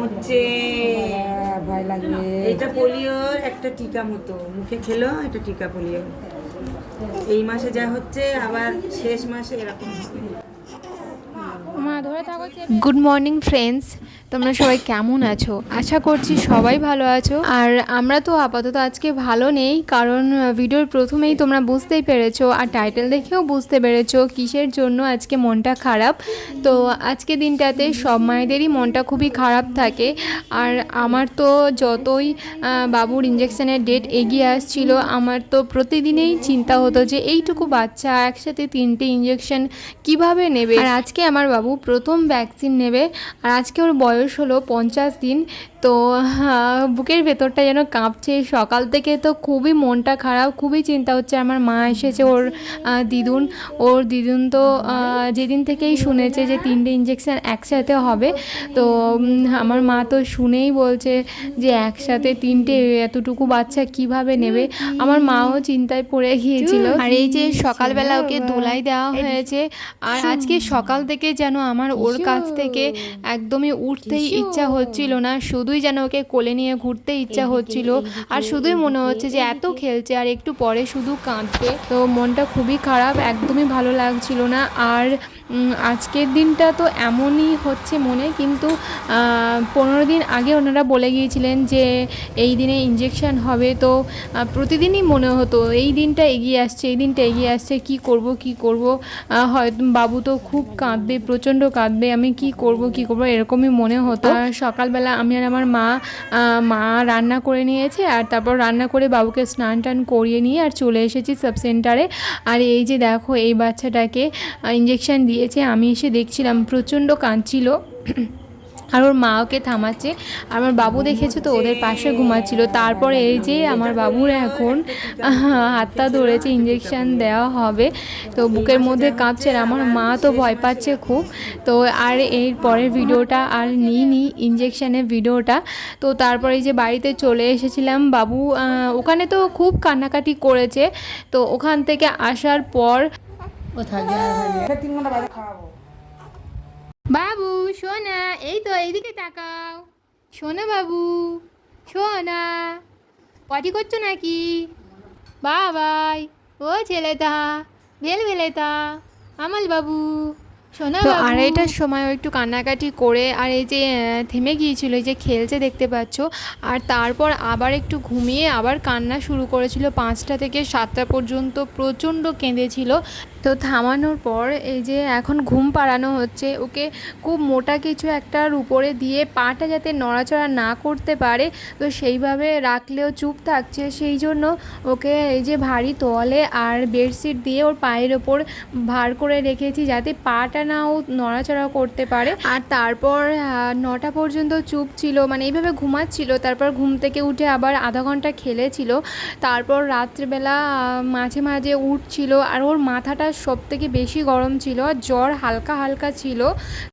হচ্ছে ভয় লাগে। এটা পোলিওর একটা টিকা মতো, মুখে খেলো, এটা টিকা পোলিও। এই মাসে যা হচ্ছে আবার শেষ মাসে এরকম হবে। গুড মর্নিং ফ্রেন্ডস, তোমরা সবাই কেমন আছো? আশা করছি সবাই ভালো আছো। আর আমরা তো আপাতত আজকে ভালো নেই, কারণ ভিডিওর প্রথমেই তোমরা বুঝতেই পেরেছো আর টাইটেল দেখেও বুঝতে পেরেছো কিসের জন্য আজকে মনটা খারাপ। তো আজকে দিনটাতে সব মায়েদেরই মনটা খুবই খারাপ থাকে। আর আমার তো যতই বাবুর ইঞ্জেকশনের ডেট এগিয়ে আসছিল, আমার তো প্রতিদিনেই চিন্তা হতো যে এইটুকু বাচ্চা একসাথে 3টে ইঞ্জেকশন কিভাবে নেবে। আর আজকে আমার বাবু প্রথম ভ্যাকসিন নেবে, আর আজকে ওর বয়স হলো 50 দিন। তো বুকের ভেতরটা যেন কাঁপছে। সকাল থেকে তো খুবই মনটা খারাপ, খুবই চিন্তা হচ্ছে। আমার মা এসেছে, ওর দিদুন তো যেদিন থেকেই শুনেছে যে 3টে ইঞ্জেকশন একসাথে হবে। তো আমার মা তো শুনেই বলছে যে একসাথে 3টে, এতটুকু বাচ্চা কিভাবে নেবে। আমার মাও চিন্তায় পড়ে গিয়েছিল। আর এই যে সকালবেলা ওকে দোলাই দেওয়া হয়েছে, আর আজকে সকাল থেকে যেন আমার ওর কাছ থেকে একদমই উঠতেই ইচ্ছা হচ্ছিল না, শুধুই যেন ওকে কোলে নিয়ে ঘুরতে ইচ্ছা হচ্ছিল। আর শুধুই মনে হচ্ছে যে এত খেলছে আর একটু পরে শুধু কাঁদবে। তো মনটা খুবই খারাপ, একদমই ভালো লাগছিল না। আর আজকের দিনটা তো এমনই হচ্ছে মনে, কিন্তু 15 দিন আগে ওনারা বলে গিয়েছিলেন যে এই দিনে ইঞ্জেকশন হবে। তো প্রতিদিনই মনে হতো এই দিনটা এগিয়ে আসছে, এই দিনটা এগিয়ে আসছে, কি করব। হয়তো বাবু তো খুব কাঁদবে, প্রচণ্ড কাঁদবে, আমি কি করব এরকমই মনে হতো। আর সকালবেলা আমি আর আমার মা রান্না করে নিয়েছে, আর তারপর রান্না করে বাবুকে স্নান টান করিয়ে নিয়ে আর চলে এসেছি সাব সেন্টারে। আর এই যে দেখো, এই বাচ্চাটাকে ইঞ্জেকশন দিয়েছে। আমি এসে দেখছিলাম প্রচণ্ড কাঁদছিল, আর ওর মা ওকে থামাচ্ছে। আর আমার বাবু দেখেছে তো ওদের পাশে ঘুমাচ্ছিল। তারপরে এই যে আমার বাবুর এখন হাতটা ধরেছে, ইঞ্জেকশান দেওয়া হবে। তো বুকের মধ্যে কাঁপছে, আর আমার মা তো ভয় পাচ্ছে খুব। তো আর এর পরের ভিডিওটা আর নিইনি, ইঞ্জেকশানের ভিডিওটা। তো তারপরে এই যে বাড়িতে চলে এসেছিলাম। বাবু ওখানে তো খুব কান্নাকাটি করেছে। তো ওখান থেকে আসার পর ও থাকবে আর হয় না। 3 ঘন্টা বাদে খাওয়াবো। বাবু সোনা, এই তো এইদিকে তাকাও। সোনা বাবু, সোনা, পটি করছো নাকি? বাবাই, ও ছেলেটা, ভেলভেলেটা, আমাল বাবু, সোনা বাবু। তো আড়াইটার সময় ও একটু কান্নাকাটি করে, আর এই যে থেমে গিয়েছিল, এই যে খেলছে দেখতে পাচ্ছ। আর তারপর আবার একটু ঘুমিয়ে আবার কান্না শুরু করেছিল। 5টা থেকে 7টা পর্যন্ত প্রচণ্ড কেঁদেছিল। তো থামানোর পর এই যে এখন ঘুম পাড়ানো হচ্ছে ওকে। খুব মোটা কিছু একটার উপরে দিয়ে পাটা যাতে নড়াচড়া না করতে পারে, তো সেইভাবে রাখলেও চুপ থাকছে। সেই জন্য ওকে এই যে ভারী তোয়ালে আর বেডশিট দিয়ে ওর পায়ের ওপর ভার করে রেখেছি, যাতে পাটা না ও নড়াচড়া করতে পারে। আর তারপর 9টা পর্যন্ত চুপ ছিল, মানে এইভাবে ঘুমাচ্ছিল। তারপর ঘুম থেকে উঠে আবার আধা ঘন্টা খেলেছিল। তারপর রাত্রিবেলা মাঝে মাঝে উঠছিল, আর ওর মাথাটা সবথেকে বেশি গরম ছিল, আর জ্বর হালকা হালকা ছিল।